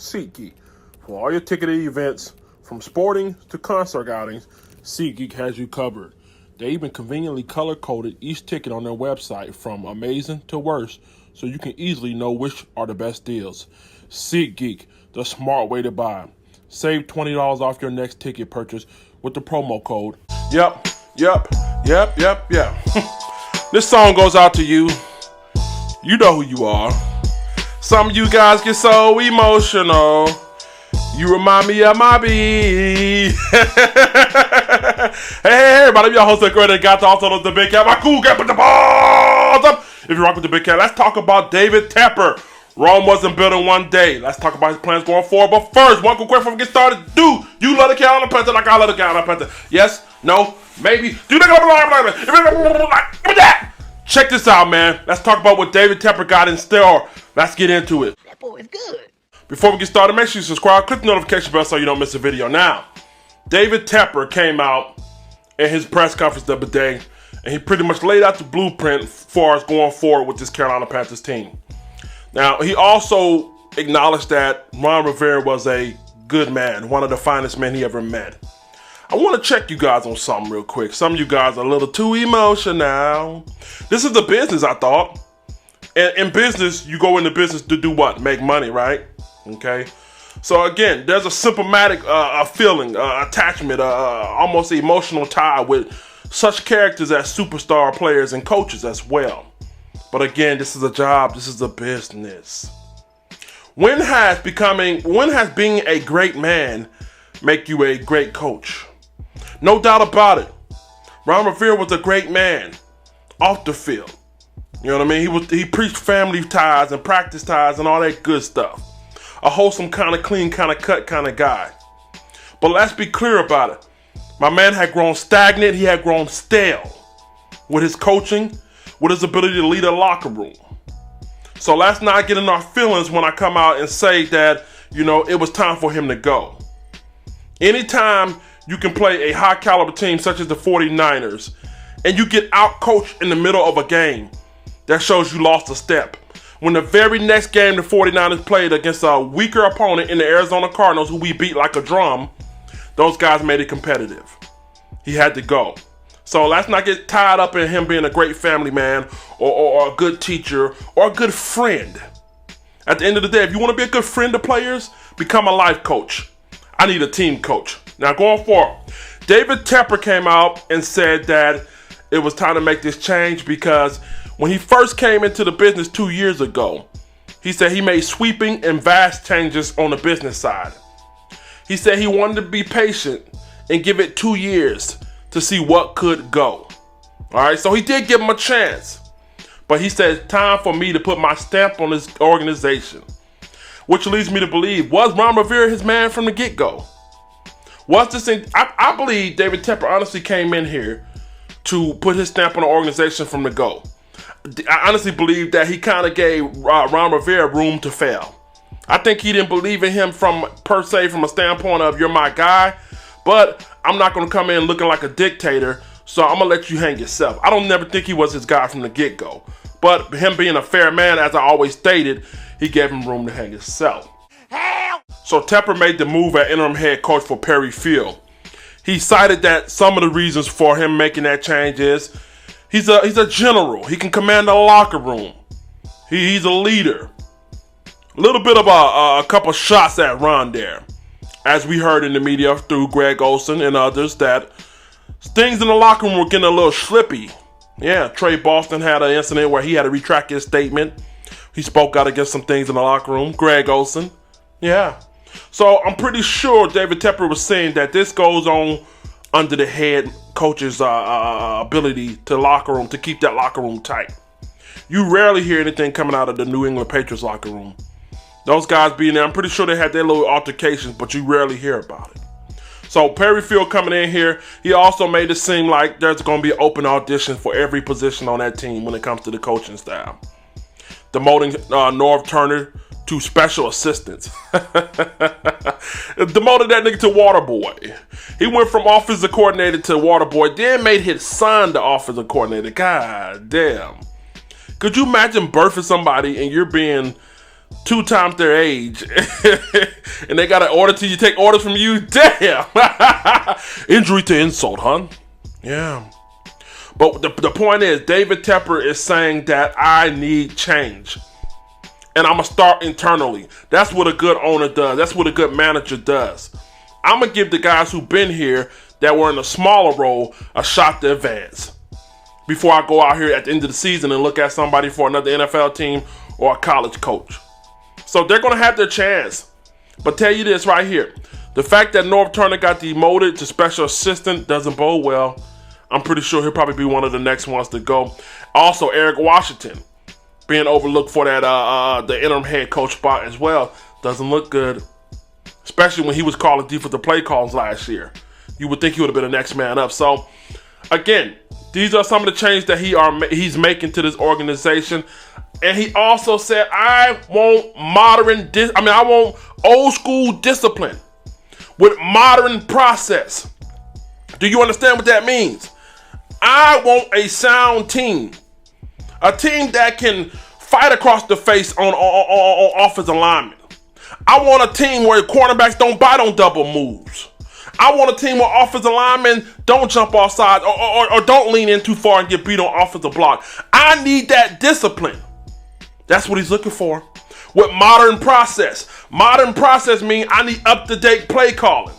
SeatGeek. For all your ticketed events, from sporting to concert outings, SeatGeek has you covered. They even conveniently color-coded each ticket on their website from amazing to worst, so you can easily know which are the best deals. SeatGeek, the smart way to buy. Save $20 off your next ticket purchase with the promo code. Yep. This song goes out to you. You know who you are. Some of you guys get so emotional. You remind me of my bee. Hey, everybody, I'm your host, the great got to also the big cat. My cool cat, put the balls up. If you rock with the big cat, let's talk about David Tepper. Rome wasn't built in one day. Let's talk about his plans going forward. But first, one quick question before we get started. Do you love the Carolina Panther like I love the Carolina Panther? Yes? No? Maybe? Do you like that? Check this out, man. Let's talk about what David Tepper got in store. Let's get into it. That boy is good. Before we get started, make sure you subscribe, click the notification bell so you don't miss a video. Now, David Tepper came out in his press conference the other day, and he pretty much laid out the blueprint as far as going forward with this Carolina Panthers team. Now, he also acknowledged that Ron Rivera was a good man, one of the finest men he ever met. I want to check you guys on something real quick. Some of you guys are a little too emotional. This is the business, I thought. And in business, you go into business to do what? Make money, right? Okay. So again, there's a symptomatic feeling, attachment, almost emotional tie with such characters as superstar players and coaches as well. But again, this is a job. This is a business. When has being a great man make you a great coach? No doubt about it. Ron Rivera was a great man off the field. You know what I mean? He preached family ties and practice ties and all that good stuff. A wholesome kind of clean, kind of cut kind of guy. But let's be clear about it. My man had grown stagnant. He had grown stale with his coaching, with his ability to lead a locker room. So let's not get in our feelings when I come out and say that, it was time for him to go. Anytime you can play a high caliber team such as the 49ers and you get out-coached in the middle of a game, that shows you lost a step. When the very next game the 49ers played against a weaker opponent in the Arizona Cardinals, who we beat like a drum, those guys made it competitive. He had to go. So let's not get tied up in him being a great family man or a good teacher or a good friend. At the end of the day, if you want to be a good friend to players, become a life coach. I need a team coach. Now going forward, David Tepper came out and said that it was time to make this change because when he first came into the business 2 years ago, he said he made sweeping and vast changes on the business side. He said he wanted to be patient and give it 2 years to see what could go. All right, so he did give him a chance. But he said, it's time for me to put my stamp on this organization. Which leads me to believe, was Ron Rivera his man from the get-go? Was this thing? I believe David Tepper honestly came in here to put his stamp on the organization from the go. I honestly believe that he kind of gave Ron Rivera room to fail. I think he didn't believe in him from a standpoint of, you're my guy, but I'm not going to come in looking like a dictator, so I'm going to let you hang yourself. I don't never think he was his guy from the get-go. But him being a fair man, as I always stated, he gave him room to hang himself. So Tepper made the move at interim head coach for Perry Field. He cited that some of the reasons for him making that change is he's a general. He can command the locker room. He's a leader. A little bit of a couple shots at Ron there. As we heard in the media through Greg Olsen and others, that things in the locker room were getting a little slippy. Yeah, Trey Boston had an incident where he had to retract his statement. He spoke out against some things in the locker room. Greg Olsen. Yeah. So I'm pretty sure David Tepper was saying that this goes on under the head coach's ability to keep that locker room tight. You rarely hear anything coming out of the New England Patriots locker room. Those guys being there, I'm pretty sure they had their little altercations, but you rarely hear about it. So Perry Field coming in here, he also made it seem like there's going to be an open audition for every position on that team when it comes to the coaching style. Demoting Norv Turner to special assistants. Demoted that nigga to water boy. He went from offensive coordinator to water boy, then made his son the offensive coordinator. God damn. Could you imagine birthing somebody and you're being 2 times their age. And they got to order till you take orders from you? Damn. Injury to insult, huh? Yeah. But the point is, David Tepper is saying that I need change. And I'm going to start internally. That's what a good owner does. That's what a good manager does. I'm going to give the guys who've been here that were in a smaller role a shot to advance before I go out here at the end of the season and look at somebody for another NFL team or a college coach. So they're going to have their chance. But tell you this right here. The fact that Norv Turner got demoted to special assistant doesn't bode well. I'm pretty sure he'll probably be one of the next ones to go. Also, Eric Washington being overlooked for that the interim head coach spot as well doesn't look good. Especially when he was calling defensive play calls last year. You would think he would have been the next man up. So, again, these are some of the changes that he's making to this organization. And he also said, I want I want old school discipline with modern process. Do you understand what that means? I want a sound team. A team that can fight across the face on offensive alignment. I want a team where cornerbacks don't bite on double moves. I want a team where offensive linemen don't jump off sides or don't lean in too far and get beat on offensive block. I need that discipline. That's what he's looking for. With modern process. Modern process means I need up-to-date play calling.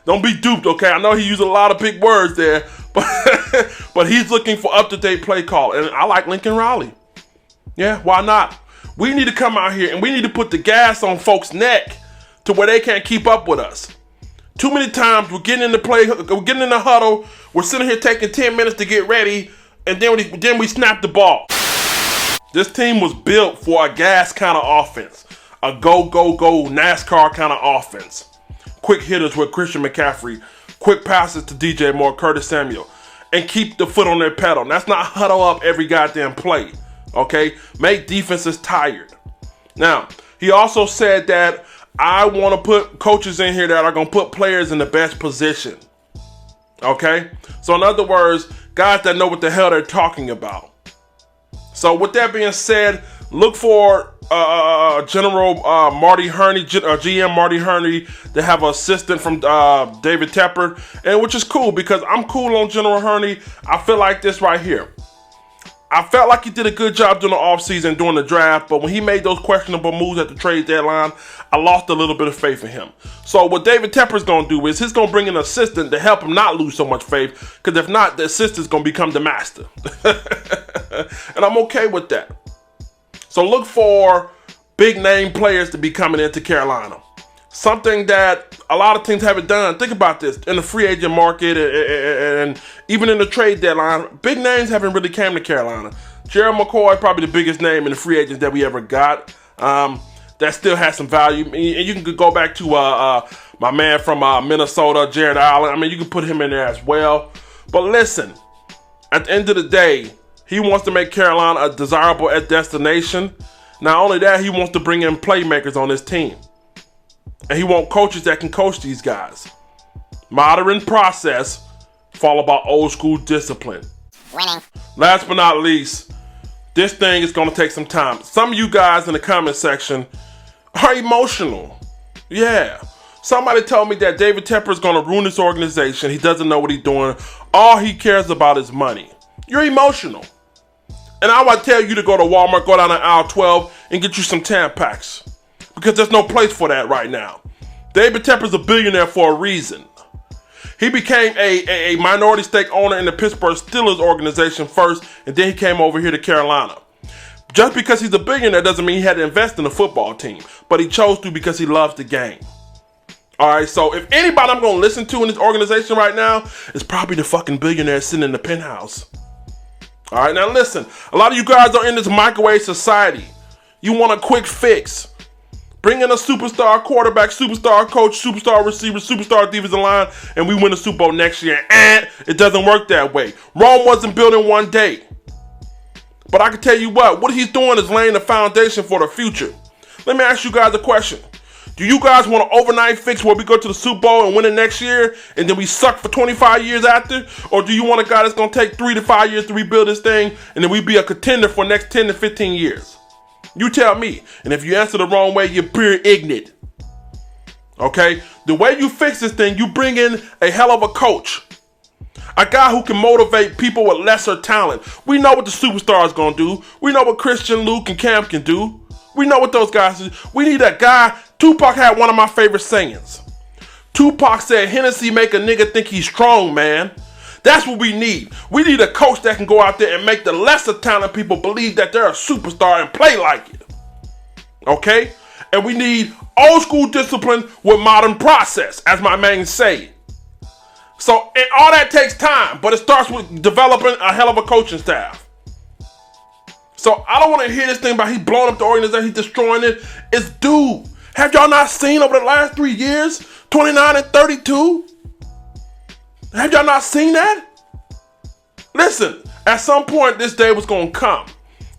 Don't be duped, okay? I know he used a lot of big words there, but he's looking for up-to-date play call. And I like Lincoln Riley. Yeah, why not? We need to come out here and we need to put the gas on folks' neck to where they can't keep up with us. Too many times we're getting in the huddle, we're sitting here taking 10 minutes to get ready, and then we snap the ball. This team was built for a gas kind of offense. A go, NASCAR kind of offense. Quick hitters with Christian McCaffrey. Quick passes to DJ Moore, Curtis Samuel. And keep the foot on their pedal. That's not huddle up every goddamn play. Okay? Make defenses tired. Now, he also said that I want to put coaches in here that are going to put players in the best position. Okay? So in other words, guys that know what the hell they're talking about. So with that being said, look for General Marty Herney, GM Marty Herney, to have an assistant from David Tepper, and which is cool because I'm cool on General Herney. I feel like this right here. I felt like he did a good job during the offseason, during the draft, but when he made those questionable moves at the trade deadline, I lost a little bit of faith in him. So what David Tepper's going to do is he's going to bring an assistant to help him not lose so much faith, because if not, the assistant's going to become the master. And I'm okay with that. So look for big name players to be coming into Carolina. Something that a lot of teams haven't done. Think about this. In the free agent market and even in the trade deadline, big names haven't really came to Carolina. Gerald McCoy, probably the biggest name in the free agents that we ever got. That still has some value. And you can go back to my man from Minnesota, Jared Allen. I mean, you can put him in there as well. But listen, at the end of the day, he wants to make Carolina a desirable destination. Not only that, he wants to bring in playmakers on his team. And he wants coaches that can coach these guys. Modern process, followed by old school discipline. Winning. Last but not least, this thing is going to take some time. Some of you guys in the comment section are emotional. Yeah. Somebody told me that David Tepper is going to ruin this organization. He doesn't know what he's doing. All he cares about is money. You're emotional. And I would tell you to go to Walmart, go down to aisle 12, and get you some Tampax. Because there's no place for that right now. David Tepper's a billionaire for a reason. He became a minority stake owner in the Pittsburgh Steelers organization first, and then he came over here to Carolina. Just because he's a billionaire doesn't mean he had to invest in a football team, but he chose to because he loves the game. All right, so if anybody I'm going to listen to in this organization right now, it's probably the fucking billionaire sitting in the penthouse. All right, now listen, a lot of you guys are in this microwave society. You want a quick fix. Bring in a superstar quarterback, superstar coach, superstar receiver, superstar defensive line, and we win the Super Bowl next year. And it doesn't work that way. Rome wasn't built in one day. But I can tell you what he's doing is laying the foundation for the future. Let me ask you guys a question. Do you guys want an overnight fix where we go to the Super Bowl and win it next year, and then we suck for 25 years after? Or do you want a guy that's going to take 3 to 5 years to rebuild this thing, and then we be a contender for the next 10 to 15 years? You tell me. And if you answer the wrong way, you're pure ignorant. Okay? The way you fix this thing, you bring in a hell of a coach. A guy who can motivate people with lesser talent. We know what the superstars gonna do. We know what Christian, Luke, and Cam can do. We know what those guys do. We need a guy. Tupac had one of my favorite sayings. Tupac said, Hennessy make a nigga think he's strong, man. That's what we need. We need a coach that can go out there and make the lesser talented people believe that they're a superstar and play like it. Okay? And we need old school discipline with modern process, as my man say. So, and all that takes time, but it starts with developing a hell of a coaching staff. So, I don't want to hear this thing about he blowing up the organization, he's destroying it. It's dude. Have y'all not seen over the last 3 years, 29 and 32? Have y'all not seen that? Listen, at some point this day was going to come.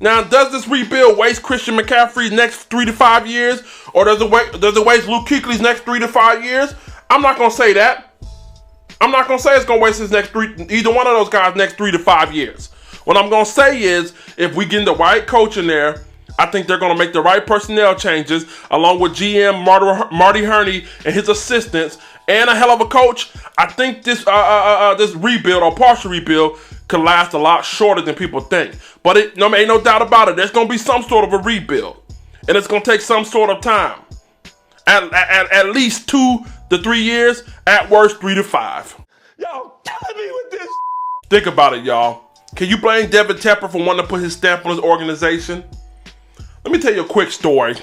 Now, does this rebuild waste Christian McCaffrey's next 3 to 5 years? Or does it waste Luke Kuechly's next 3 to 5 years? I'm not going to say that. I'm not going to say it's going to waste either one of those guys' next 3 to 5 years. What I'm going to say is, if we get the right coach in there, I think they're going to make the right personnel changes, along with GM Marty Herney and his assistants, and a hell of a coach. I think this rebuild or partial rebuild could last a lot shorter than people think. But ain't no doubt about it. There's going to be some sort of a rebuild, and it's going to take some sort of time. At least 2 to 3 years, at worst 3 to 5. Y'all killing me with this. Think about it, y'all. Can you blame David Tepper for wanting to put his stamp on his organization? Let me tell you a quick story.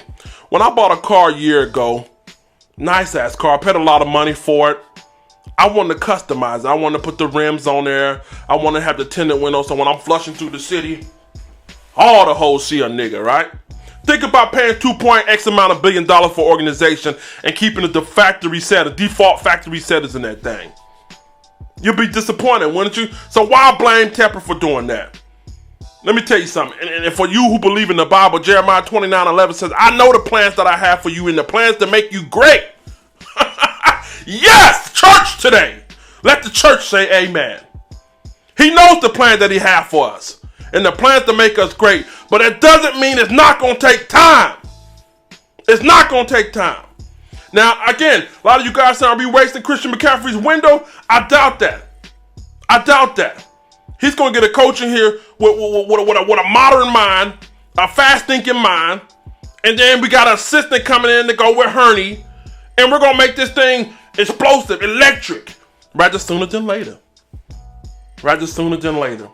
When I bought a car a year ago, nice ass car, I paid a lot of money for it. I wanted to customize it. I wanted to put the rims on there. I wanted to have the tinted windows so when I'm flushing through the city, all the hoes see a nigga, right? Think about paying $2.x amount of $1 billion for an organization and keeping the default factory settings in that thing. You'll be disappointed, wouldn't you? So why blame Tepper for doing that? Let me tell you something. And for you who believe in the Bible, Jeremiah 29:11 says, I know the plans that I have for you and the plans to make you great. Yes, church today. Let the church say amen. He knows the plan that he has for us and the plans to make us great. But it doesn't mean it's not going to take time. It's not going to take time. Now, again, a lot of you guys say, are we wasting Christian McCaffrey's window? I doubt that. I doubt that. He's going to get a coach in here with a modern mind, a fast-thinking mind, and then we got an assistant coming in to go with Herney, and we're going to make this thing explosive, electric, rather sooner than later. Rather sooner than later.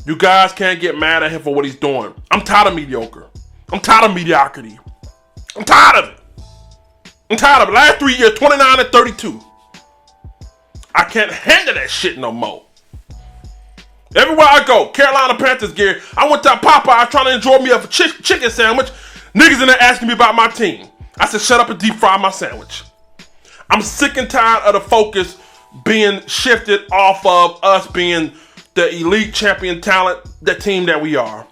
You guys can't get mad at him for what he's doing. I'm tired of mediocre. I'm tired of mediocrity. I'm tired of it. I'm tired of it. Last 3 years, 29 and 32. I can't handle that shit no more. Everywhere I go, Carolina Panthers gear, I went to Popeye trying to enjoy me a chicken sandwich. Niggas in there asking me about my team. I said, shut up and deep fry my sandwich. I'm sick and tired of the focus being shifted off of us being the elite champion talent, the team that we are.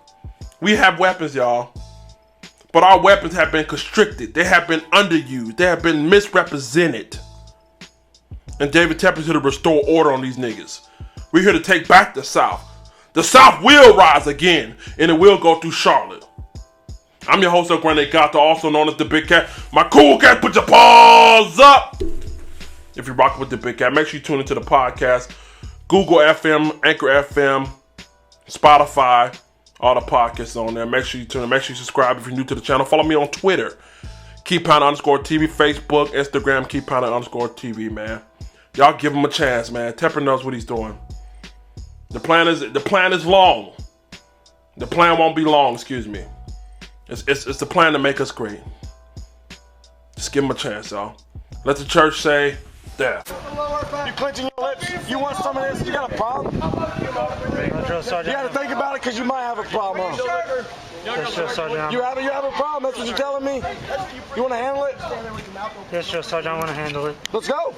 We have weapons, y'all. But our weapons have been constricted. They have been underused. They have been misrepresented. And David Tepper's here to restore order on these niggas. We're here to take back the South. The South will rise again, and it will go through Charlotte. I'm your host, Grenade Gato, also known as the Big Cat. My cool cat, put your paws up. If you're rocking with the Big Cat, make sure you tune into the podcast. Google FM, Anchor FM, Spotify, all the podcasts on there. Make sure you tune in. Make sure you subscribe if you're new to the channel. Follow me on Twitter, KeyPound_TV, Facebook, Instagram, KeyPound_TV, man. Y'all give him a chance, man. Tepper knows what he's doing. The plan is long. The plan won't be long, excuse me. It's the plan to make us great. Just give him a chance, y'all. Let the church say, there. You clenching your lips. You want some of this? You got a problem? You got to think about it because you might have a problem. Huh? Yes, Drill Sergeant. You have a problem? That's what you're telling me? You want to handle it? Yes, Drill Sergeant. I want to handle it. Let's go.